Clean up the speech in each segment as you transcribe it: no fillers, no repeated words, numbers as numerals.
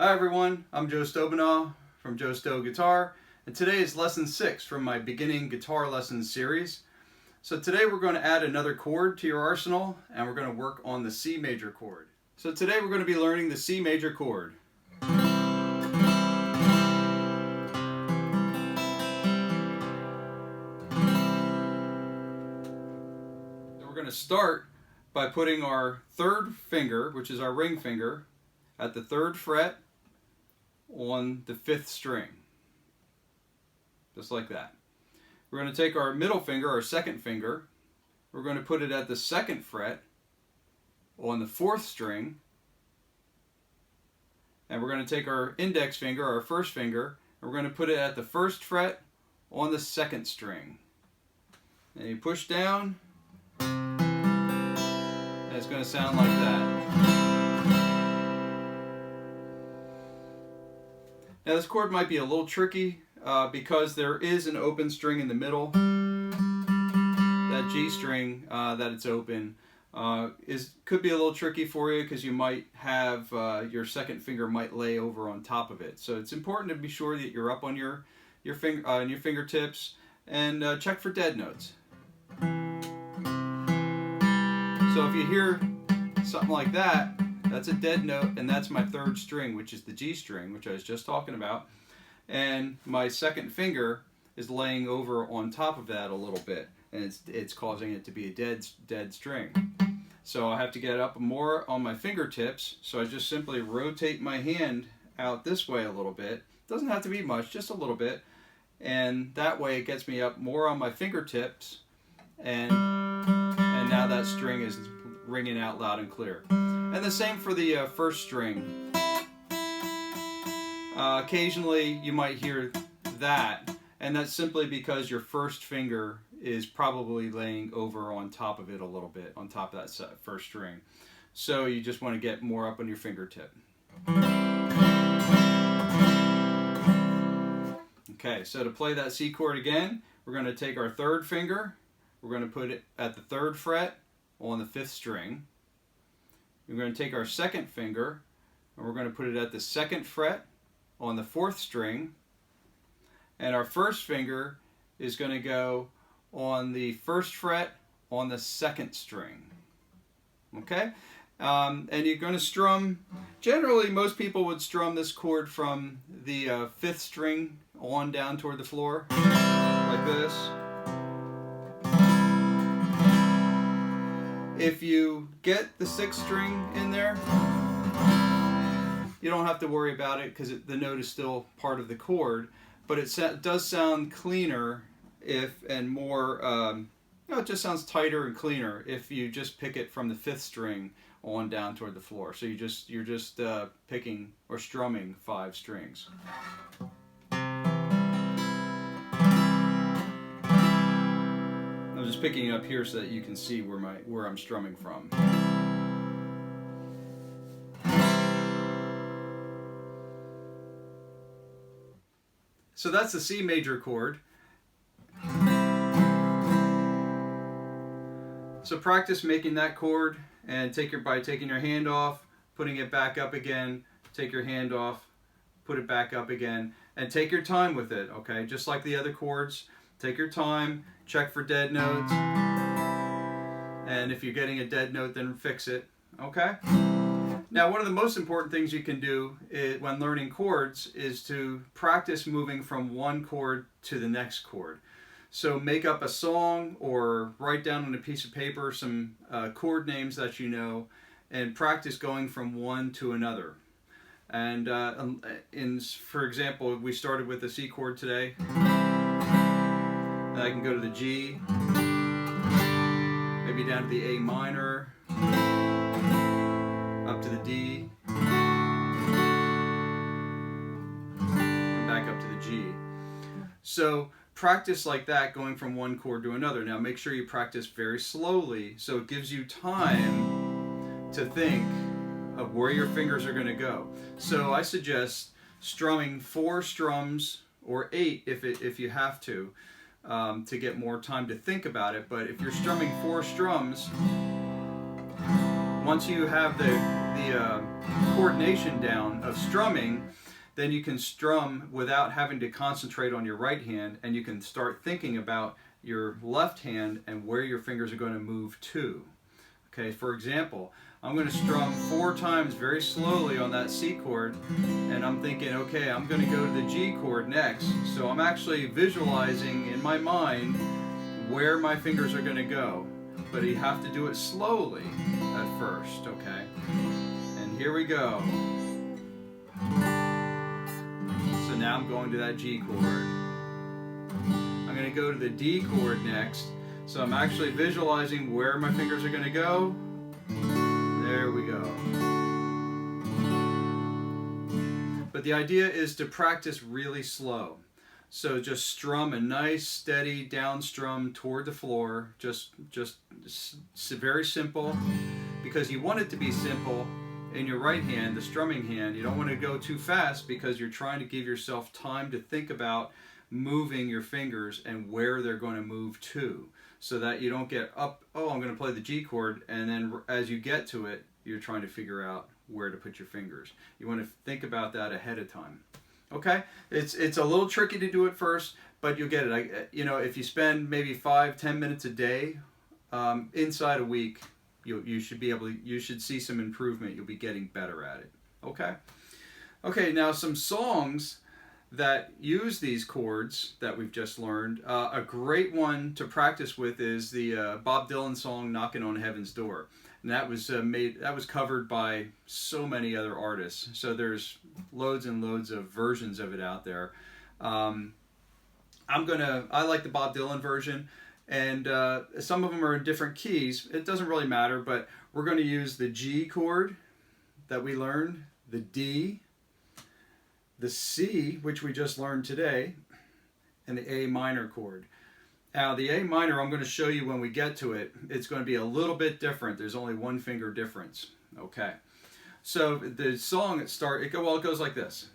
Hi everyone, I'm Joe Stoebenau from Joe Stoe Guitar, and today is lesson 6 from my beginning guitar lessons series. So today we're going to add another chord to your arsenal, and we're going to work on the C major chord. So today we're going to be learning the C major chord. We're going to start by putting our third finger, which is our ring finger, at the 3rd fret on the 5th string, just like that. We're going to take our middle finger, our 2nd finger, we're going to put it at the 2nd fret on the 4th string, and we're going to take our index finger, our 1st finger, and we're going to put it at the 1st fret on the 2nd string. And you push down, and it's going to sound like that. Now this chord might be a little tricky because there is an open string in the middle. That G string that it's open could be a little tricky for you because you might have your 2nd finger might lay over on top of it. So it's important to be sure that you're up on your fingertips and check for dead notes. So if you hear something like that, that's a dead note, and that's my 3rd string, which is the G string, which I was just talking about. And my 2nd finger is laying over on top of that a little bit, and it's causing it to be a dead string. So I have to get up more on my fingertips, so I just simply rotate my hand out this way a little bit. Doesn't have to be much, just a little bit. And that way it gets me up more on my fingertips, and now that string is ringing out loud and clear. And the same for the 1st string. Occasionally you might hear that, and that's simply because your 1st finger is probably laying over on top of it a little bit, on top of that 1st string. So you just want to get more up on your fingertip. Okay, so to play that C chord again, we're going to take our 3rd finger, we're going to put it at the 3rd fret on the 5th string. We're going to take our 2nd finger and we're going to put it at the 2nd fret on the 4th string, and our 1st finger is going to go on the 1st fret on the 2nd string. Okay? And you're going to strum, generally most people would strum this chord from the 5th string on down toward the floor, like this. If you get the 6th string in there, you don't have to worry about it because the note is still part of the chord, but it does sound cleaner and more, it just sounds tighter and cleaner if you just pick it from the 5th string on down toward the floor. So you're just picking or strumming 5 strings. I'm just picking it up here so that you can see where I'm strumming from. So that's the C major chord. So practice making that chord, and by taking your hand off, putting it back up again, take your hand off, put it back up again, and take your time with it, okay? Just like the other chords, take your time, check for dead notes, and if you're getting a dead note, then fix it, okay? Now, one of the most important things you can do when learning chords is to practice moving from one chord to the next chord. So make up a song or write down on a piece of paper some chord names that you know, and practice going from one to another. And for example, we started with the C chord today. And I can go to the G, maybe down to the A minor, up to the D, and back up to the G. So practice like that, going from one chord to another. Now make sure you practice very slowly so it gives you time to think of where your fingers are going to go. So I suggest strumming 4 strums or 8 if you have to get more time to think about it. But if you're strumming 4 strums, once you have the coordination down of strumming, then you can strum without having to concentrate on your right hand, and you can start thinking about your left hand and where your fingers are going to move to. Okay, for example, I'm going to strum 4 times very slowly on that C chord, and I'm thinking, okay, I'm going to go to the G chord next. So I'm actually visualizing in my mind where my fingers are going to go. But you have to do it slowly at first, okay? And here we go. So now I'm going to that G chord. I'm going to go to the D chord next. So I'm actually visualizing where my fingers are going to go. There we go. But the idea is to practice really slow. So just strum a nice, steady down strum toward the floor. Just very simple, because you want it to be simple in your right hand, the strumming hand. You don't want to go too fast because you're trying to give yourself time to think about moving your fingers and where they're going to move to, so that you don't get up, oh, I'm going to play the G chord, and then as you get to it, you're trying to figure out where to put your fingers. You want to think about that ahead of time. Okay, it's a little tricky to do it first, but you'll get it. You know, if you spend maybe 5-10 minutes a day, inside a week, you should be able to. You should see some improvement. You'll be getting better at it. Okay. Okay. Now some songs that use these chords that we've just learned. A great one to practice with is the Bob Dylan song "Knockin' on Heaven's Door." And that was covered by so many other artists. So there's loads and loads of versions of it out there. I like the Bob Dylan version, and some of them are in different keys. It doesn't really matter, but we're going to use the G chord that we learned, the D, the C, which we just learned today, and the A minor chord. Now the A minor, I'm going to show you when we get to it. It's going to be a little bit different. There's only 1 finger difference. Okay. So the song it goes like this.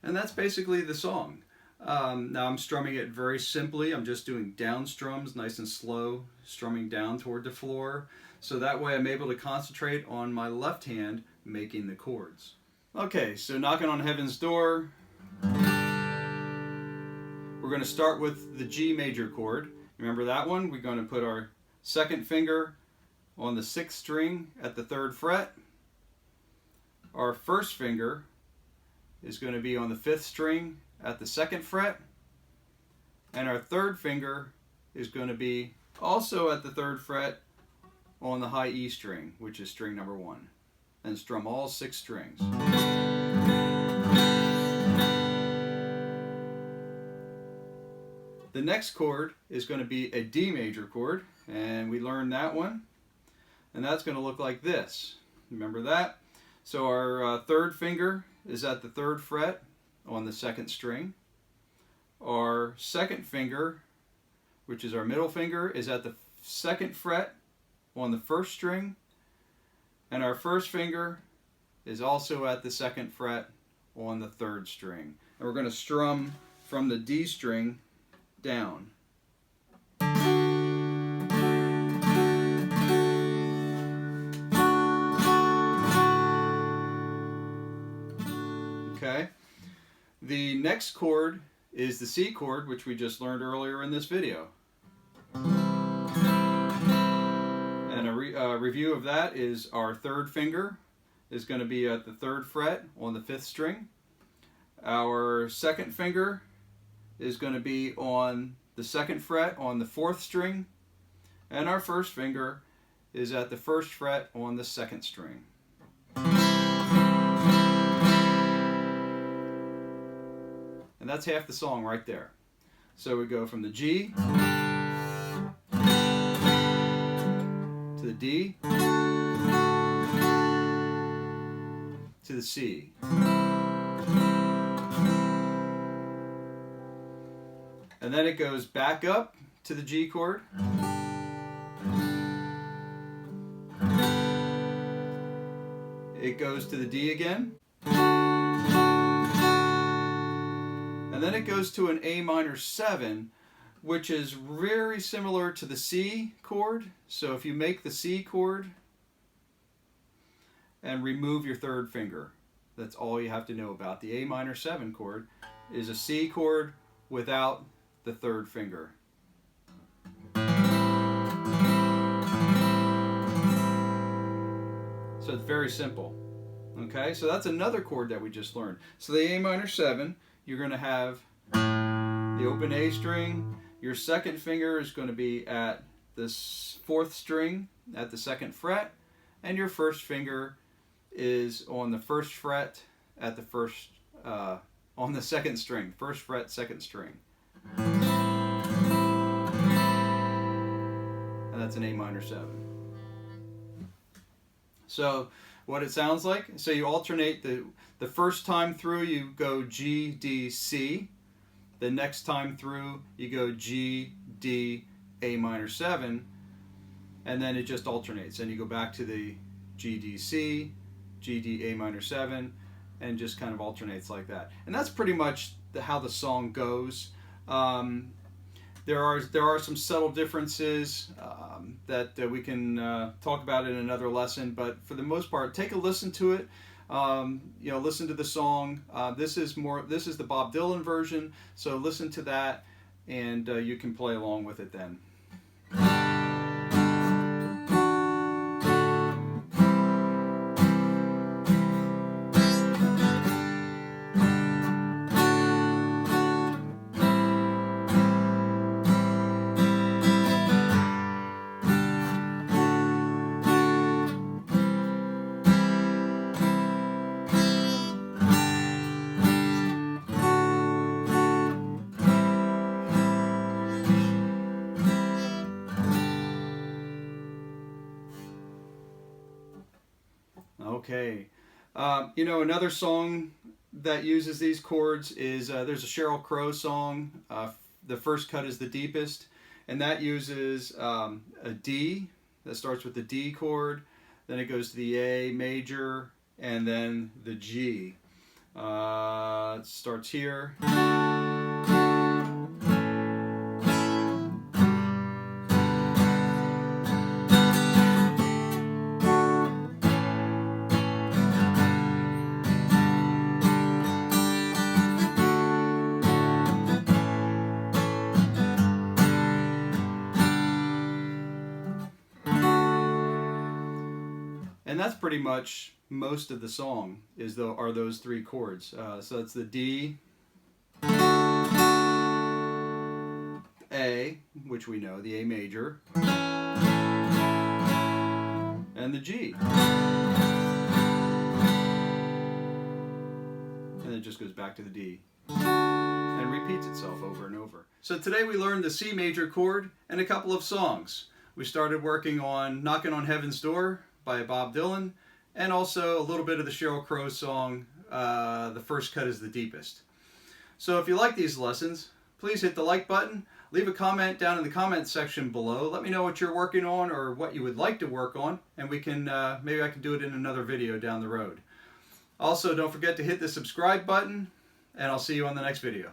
And that's basically the song. Now I'm strumming it very simply. I'm just doing down strums, nice and slow, strumming down toward the floor. So that way I'm able to concentrate on my left hand making the chords. Okay, so Knockin' on Heaven's Door. We're going to start with the G major chord. Remember that one? We're going to put our second finger on the 6th string at the 3rd fret. Our first finger is going to be on the 5th string at the 2nd fret, and our 3rd finger is going to be also at the 3rd fret on the high E string, which is string number 1, and strum all 6 strings. The next chord is going to be a D major chord, and we learned that one, and that's going to look like this. Remember that? So our 3rd finger is at the 3rd fret on the 2nd string. Our 2nd finger, which is our middle finger, is at the 2nd fret on the 1st string. And our 1st finger is also at the 2nd fret on the 3rd string. And we're going to strum from the D string down. Okay. The next chord is the C chord, which we just learned earlier in this video. And a review of that is our 3rd finger is going to be at the 3rd fret on the 5th string. Our 2nd finger is going to be on the 2nd fret on the 4th string. And our 1st finger is at the 1st fret on the 2nd string. And that's half the song right there. So we go from the G to the D to the C. And then it goes back up to the G chord. It goes to the D again. And then it goes to an A minor 7, which is very similar to the C chord. So if you make the C chord and remove your third finger, that's all you have to know about. The A minor 7 chord is a C chord without the third finger. So it's very simple. Okay, so that's another chord that we just learned. So the A minor 7, you're going to have the open A string. Your second finger is going to be at the 4th string at the 2nd fret, and your first finger is on the 1st fret at the on the 2nd string, 1st fret, 2nd string. And that's an A minor 7. So what it sounds like, so you alternate the first time through you go G, D, C. The next time through you go G, D, A minor 7. And then it just alternates. And you go back to the G, D, C, G, D, A minor 7, and just kind of alternates like that. And that's pretty much how the song goes. There are some subtle differences that we can talk about in another lesson, but for the most part, take a listen to it. Listen to the song. This is the Bob Dylan version, so listen to that, and you can play along with it then. Okay. Another song that uses these chords is there's a Sheryl Crow song. The first cut is the deepest, and that uses a D that starts with the D chord, then it goes to the A major, and then the G. It starts here. And that's pretty much most of the song are those three chords. So it's the D, A, which we know, the A major, and the G. And it just goes back to the D and repeats itself over and over. So today we learned the C major chord and a couple of songs. We started working on Knockin' on Heaven's Door by Bob Dylan, and also a little bit of the Sheryl Crow song, The First Cut is the Deepest. So if you like these lessons, please hit the like button, leave a comment down in the comment section below, let me know what you're working on or what you would like to work on, and we can maybe I can do it in another video down the road. Also, don't forget to hit the subscribe button, and I'll see you on the next video.